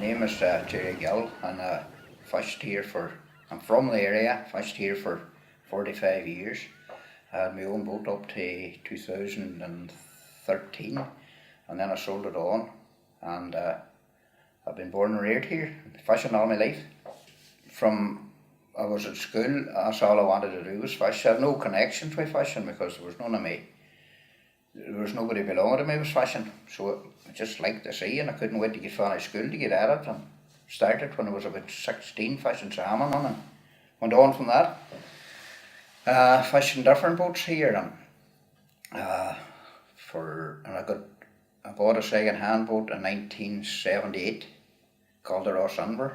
name is Gerry Gill, and I'm from the area, fished here for 45 years. I had my own boat up to 2013, and then I sold it on, and I've been born and reared here, fishing all my life. From I was at school, that's all I wanted to do was fish. I had no connection to fishing because there was nobody belonging to me was fishing, so I just liked the sea, and I couldn't wait to get finished school to get at it, and started when I was about 16 fishing salmon on, and went on from that, fishing different boats here, and I bought a second-hand boat in 1978 called the Ross Inver,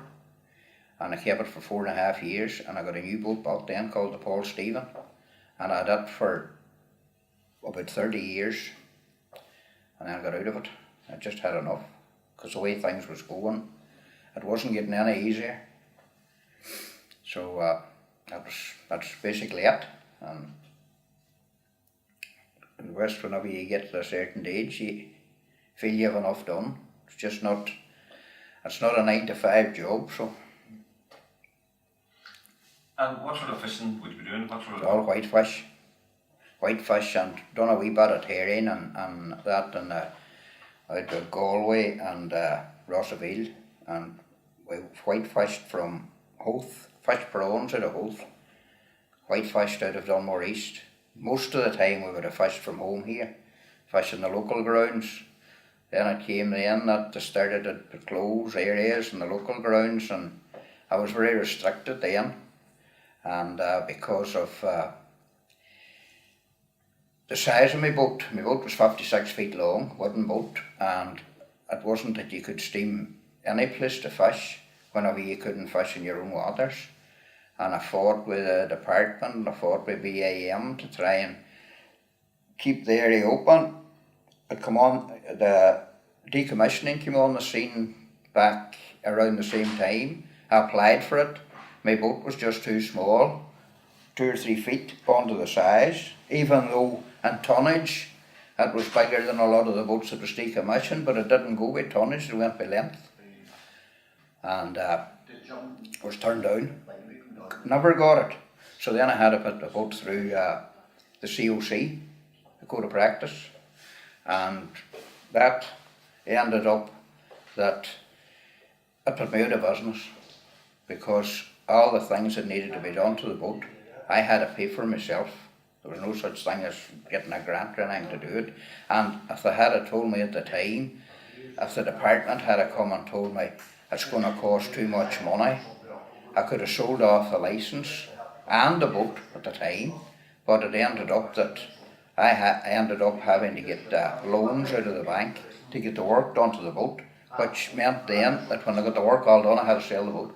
and I kept it for 4.5 years, and I got a new boat built then called the Paul Stephen, and I had it for about 30 years, and then I got out of it. I just had enough, because the way things was going, it wasn't getting any easier. So that's basically it. And in the West, whenever you get to a certain age, you feel you have enough done. It's not a 9-to-5 job. So. And what sort of fishing would you be doing? All whitefish, and done a wee bit of herring and that, and out of Galway and Rossaville, and we whitefished from Howth, fished prawns out of Howth, whitefished out of Dunmore East. Most of the time we would have fished from home here, fishing the local grounds. Then it came then that they started to close areas in the local grounds, and I was very restricted then, and because of the size of my boat was 56 feet long, wooden boat, and it wasn't that you could steam any place to fish whenever you couldn't fish in your own waters. And I fought with the department, I fought with BAM to try and keep the area open. But the decommissioning came on the scene back around the same time. I applied for it. My boat was just too small, 2 or 3 feet onto the size, even though in tonnage it was bigger than a lot of the boats that was decommissioned, but it didn't go with tonnage, it went by length. And was turned down. Never got it. So then I had to put the boat through the COC, the Code of Practice, and that ended up that it put me out of business, because all the things that needed to be done to the boat, I had to pay for myself. There was no such thing as getting a grant or anything to do it. And if they had told me at the time, if the department had come and told me it's going to cost too much money, I could have sold off the licence and the boat at the time, but it ended up that I ended up having to get loans out of the bank to get the work done to the boat, which meant then that when I got the work all done, I had to sell the boat.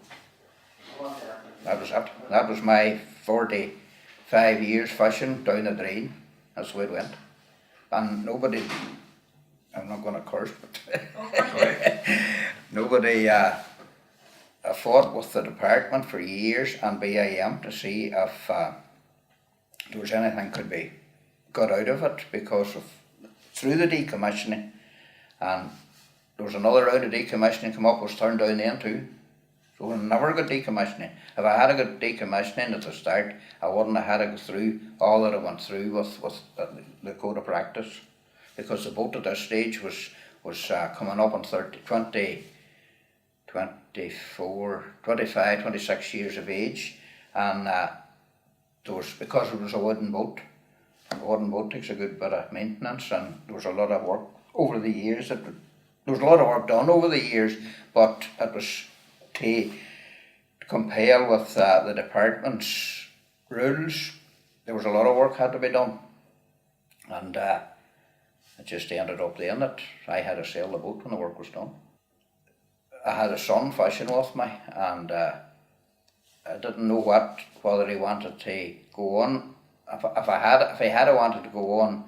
That was it. That was my 45 years fishing down the drain. That's the way it went. And nobody, I'm not going to curse, but nobody, I fought with the department for years and BAM to see if there was anything could be got out of it, because of through the decommissioning, and there was another round of decommissioning come up, was turned down then too. So we never got decommissioning. If I had got decommissioning at the start, I wouldn't have had to go through all that I went through with the Code of Practice, because the boat at this stage was coming up on 24, 25, 26 years of age, and because it was a wooden boat. A wooden boat takes a good bit of maintenance, and there was a lot of work over the years. There was a lot of work done over the years, but it was to compare with the department's rules. There was a lot of work had to be done, and it just ended up then that I had to sell the boat when the work was done. I had a son fishing with me, and I didn't know whether he wanted to go on. If he had wanted to go on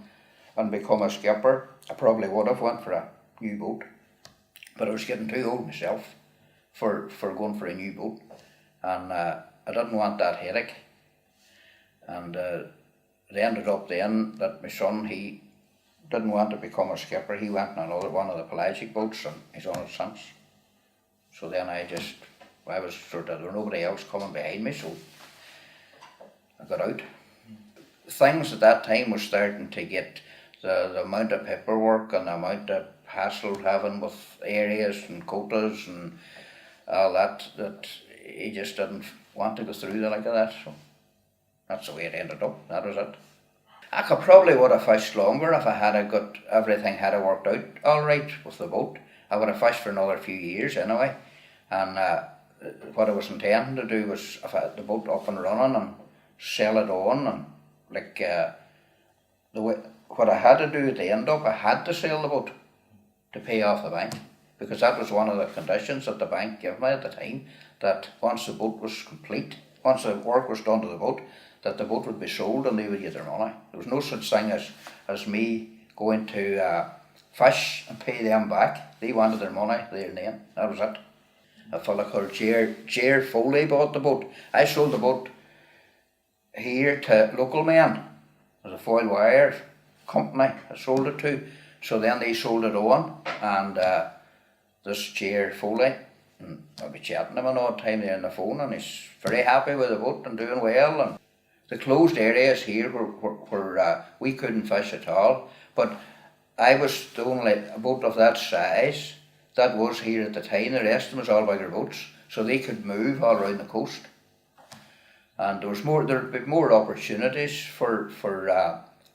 and become a skipper, I probably would have went for a new boat. But I was getting too old myself for going for a new boat, and I didn't want that headache. And it ended up then that my son, he didn't want to become a skipper. He went on another one of the pelagic boats, and he's on it since. So then I was sort of, there was nobody else coming behind me, so I got out. Things at that time was starting to get the amount of paperwork and the amount of hassle having with areas and quotas and all that he just didn't want to go through the like of that. So that's the way it ended up. That was it. I could probably would have fished longer if I had got everything had worked out all right with the boat. I would have fished for another few years anyway. And what I was intending to do was, if I had the boat up and running and sell it on, and like what I had to do at the end of, I had to sell the boat to pay off the bank, because that was one of the conditions that the bank gave me at the time, that once the boat was complete, once the work was done to the boat, that the boat would be sold and they would get their money. There was no such thing as me going to fish and pay them back. They wanted their money there and then. That was it. A fella called Gerry Foley bought the boat. I sold the boat here to local men. There's a foil wire company I sold it to. So then they sold it on, and this Gerry Foley, and I'll be chatting to him all the time there on the phone, and he's very happy with the boat and doing well. And the closed areas here where we couldn't fish at all, but I was the only boat of that size that was here at the time. The rest of them was all bigger boats, so they could move all around the coast. And there'd be more opportunities for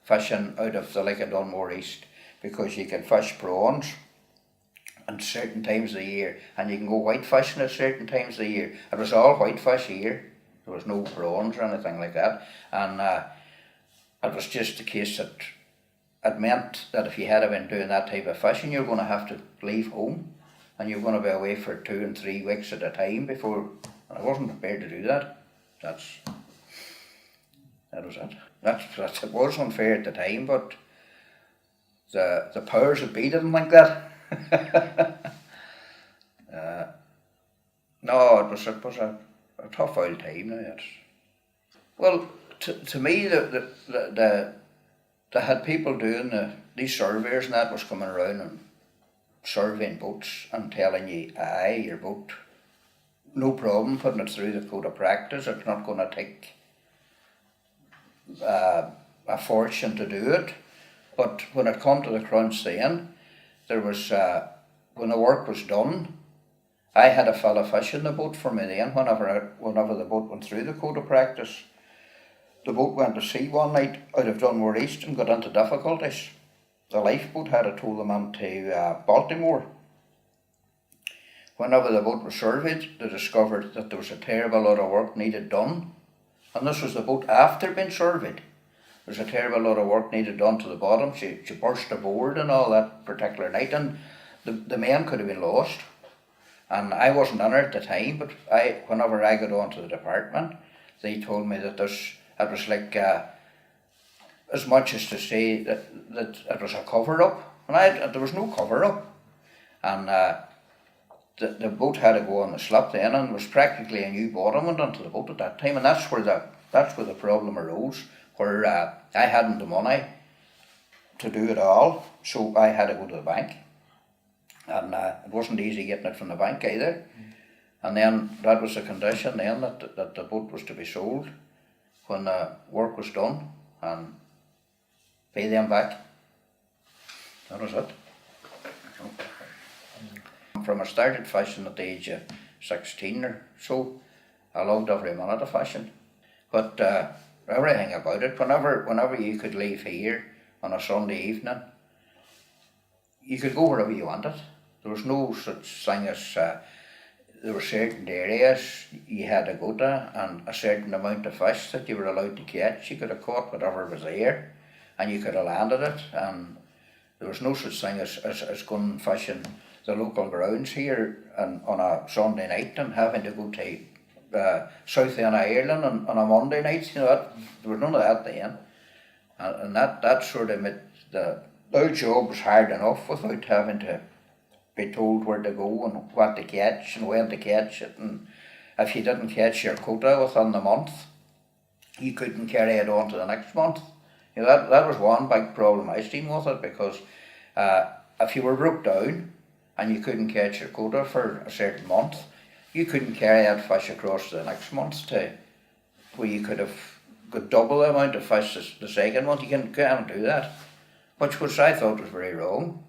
fishing out of the Lake of Dunmore East, because you can fish prawns at certain times of the year, and you can go white fishing at certain times of the year. It was all white fish here. There was no prawns or anything like that, and it was just the case that it meant that if you had been doing that type of fishing, you're going to have to leave home, and you're going to be away for 2 and 3 weeks at a time before. And I wasn't prepared to do that. That was it. It was unfair at the time, but the powers that be didn't think that. No, it was a tough old time now. Well, to me, they had people doing these surveyors, and that was coming around and surveying boats and telling you, aye, your boat, no problem putting it through the code of practice. It's not going to take a fortune to do it. But when it come to the crunch then, there was, when the work was done, I had a fella fishing the boat for me then. Whenever the boat went through the code of practice, the boat went to sea one night out of Dunmore East and got into difficulties. The lifeboat had to tow them into Baltimore. Whenever the boat was surveyed, they discovered that there was a terrible lot of work needed done. And this was the boat after being surveyed. There was a terrible lot of work needed done to the bottom. She burst aboard and all that particular night, and the men could have been lost. And I wasn't in it at the time, but whenever I got on to the department, they told me that it was like as much as to say that it was a cover-up. And there was no cover-up. And the boat had to go on the slip then, and it was practically a new bottom went onto the boat at that time, and that's where the problem arose, where I hadn't the money to do it all, so I had to go to the bank. And it wasn't easy getting it from the bank either. And then that was the condition then, that the boat was to be sold when the work was done, and pay them back. That was it. From I started fishing at the age of 16 or so, I loved every minute of fishing. But everything about it, whenever you could leave here on a Sunday evening, you could go wherever you wanted. There was no such thing as, there were certain areas you had to go to, and a certain amount of fish that you were allowed to catch. You could have caught whatever was there, and you could have landed it, and there was no such thing as going fishing the local grounds here and on a Sunday night and having to go to South End of Ireland on a Monday night. You know, there was none of that then, and that sort of made our job was hard enough without having to be told where to go and what to catch and when to catch it. And if you didn't catch your quota within the month, you couldn't carry it on to the next month. You know, that was one big problem I seen with it, because if you were broke down and you couldn't catch your quota for a certain month, you couldn't carry that fish across to the next month to where you could have got double the amount of fish the second month. You can't do that, which I thought was very wrong,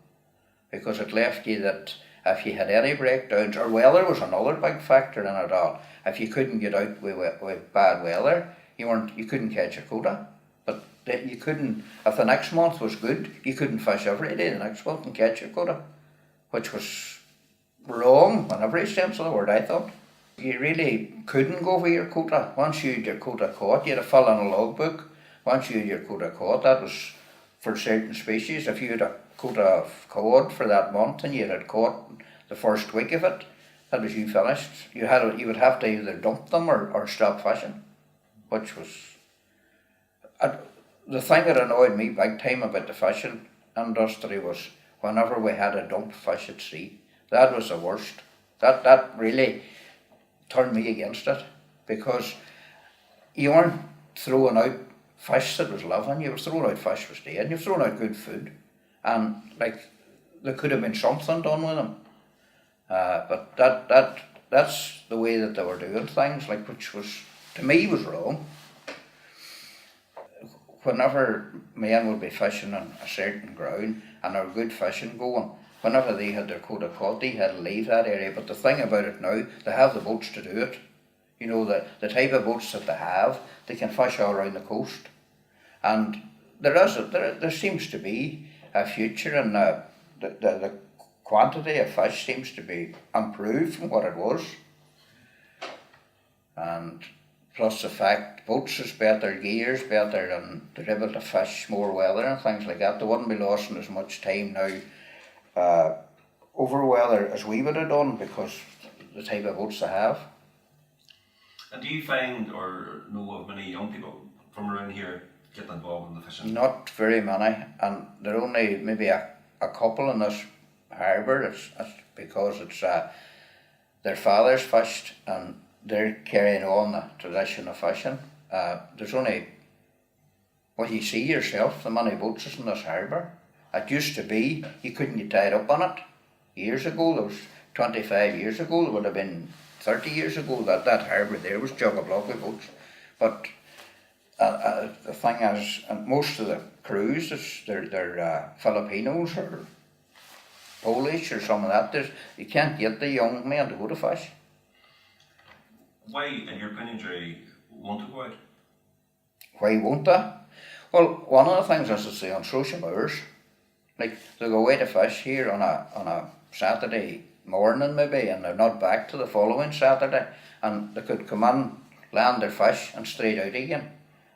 because it left you that if you had any breakdowns, or weather was another big factor in it all. If you couldn't get out with bad weather, you couldn't catch your quota. But you couldn't, if the next month was good, you couldn't fish every day the next month and catch your quota, which was wrong in every sense of the word, I thought. You really couldn't go for your quota. Once you had your quota caught, you had to fill in a logbook. Once you had your quota caught, that was for certain species. If you had a quota of cod for that month and you had caught the first week of it, that was you finished. You would have to either dump them or stop fishing, which was the thing that annoyed me big time about the fishing industry was whenever we had a dump fish at sea. That was the worst. That really turned me against it, because you weren't throwing out fish that was living, you were throwing out fish that was dead, and you were throwing out good food, and like there could have been something done with them. But that's the way that they were doing things, like, which was, to me, was wrong. Whenever men would be fishing on a certain ground and there were good fishing going, whenever they had their quota caught, they had to leave that area. But the thing about it now, they have the boats to do it. You know, the type of boats that they can fish all around the coast. And there seems to be a future, and the quantity of fish seems to be improved from what it was. And plus the fact boats is better, gear's better, and they're able to fish more weather and things like that. They wouldn't be losing as much time now over weather as we would have done, because the type of boats they have. And do you find or know of many young people from around here getting involved in the fishing? Not very many, and there are only maybe a couple in this harbour. It's because it's their fathers fished and they're carrying on the tradition of fishing. There's only, well, you see yourself the many boats is in this harbour. It used to be you couldn't get tied up on it. Years ago, there was 25 years ago, there would have been 30 years ago, that harbour there was chock-a-block with boats. But the thing is, and most of the crews, they're Filipinos or Polish or some of that. You can't get the young men to go to fish. Why, in your opinion, Gerry, won't to go out? Why won't they? Well, one of the things is to say on social hours, like they go away to fish here on a Saturday morning maybe, and they're not back to the following Saturday, and they could come in, land their fish and straight out again.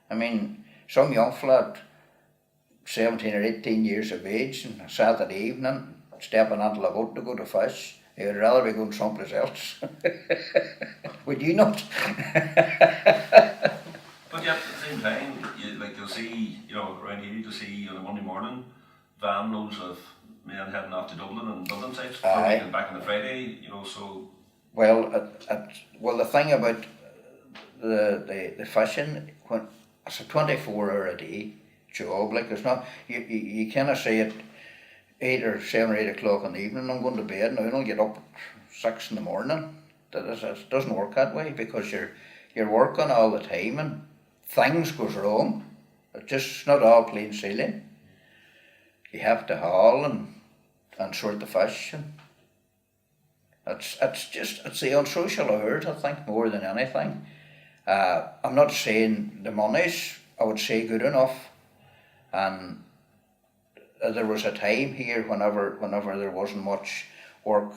I mean, some young fella, 17 or 18 years of age, on a Saturday evening, stepping onto a boat to go to fish, he would rather be going someplace else. Would you not? But yet, at the same time, you'll see, around here, you'll see on a Monday morning, van loads of men heading off to Dublin and Dublin sites, and back on the Friday, so... Well, the thing about the fishing, when it's a 24-hour-a-day job, like there's not, you cannot say it 8 or 7 or 8 o'clock in the evening, I'm going to bed now, and I'll get up at 6 in the morning. It doesn't work that way, because you're working all the time and things goes wrong. It's just not all plain sailing. You have to haul and sort the fish, and it's the unsocial hours, I think, more than anything. I'm not saying the money's, I would say, good enough, and there was a time here whenever there wasn't much work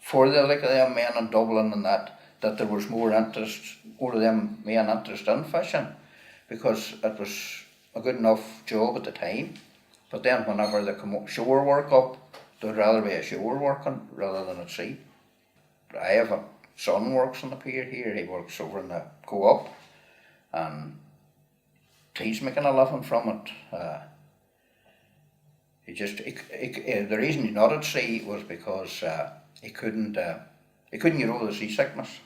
for the like of them men in Dublin and that there was more of them men interested in fishing, because it was a good enough job at the time. But then whenever they come shore work up, they'd rather be ashore working rather than at sea. I have a son who works on the pier here, he works over in the co-op, and he's making a living from it. The reason he's not at sea was because he couldn't get over the seasickness.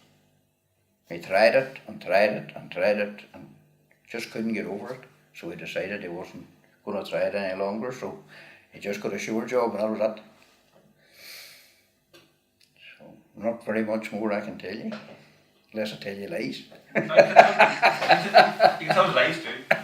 He tried it and tried it and tried it and just couldn't get over it. So he decided he wasn't going to try it any longer. So he just got a shore job, and that was it. Not very much more I can tell you, unless I tell you lies. You can tell us lies too.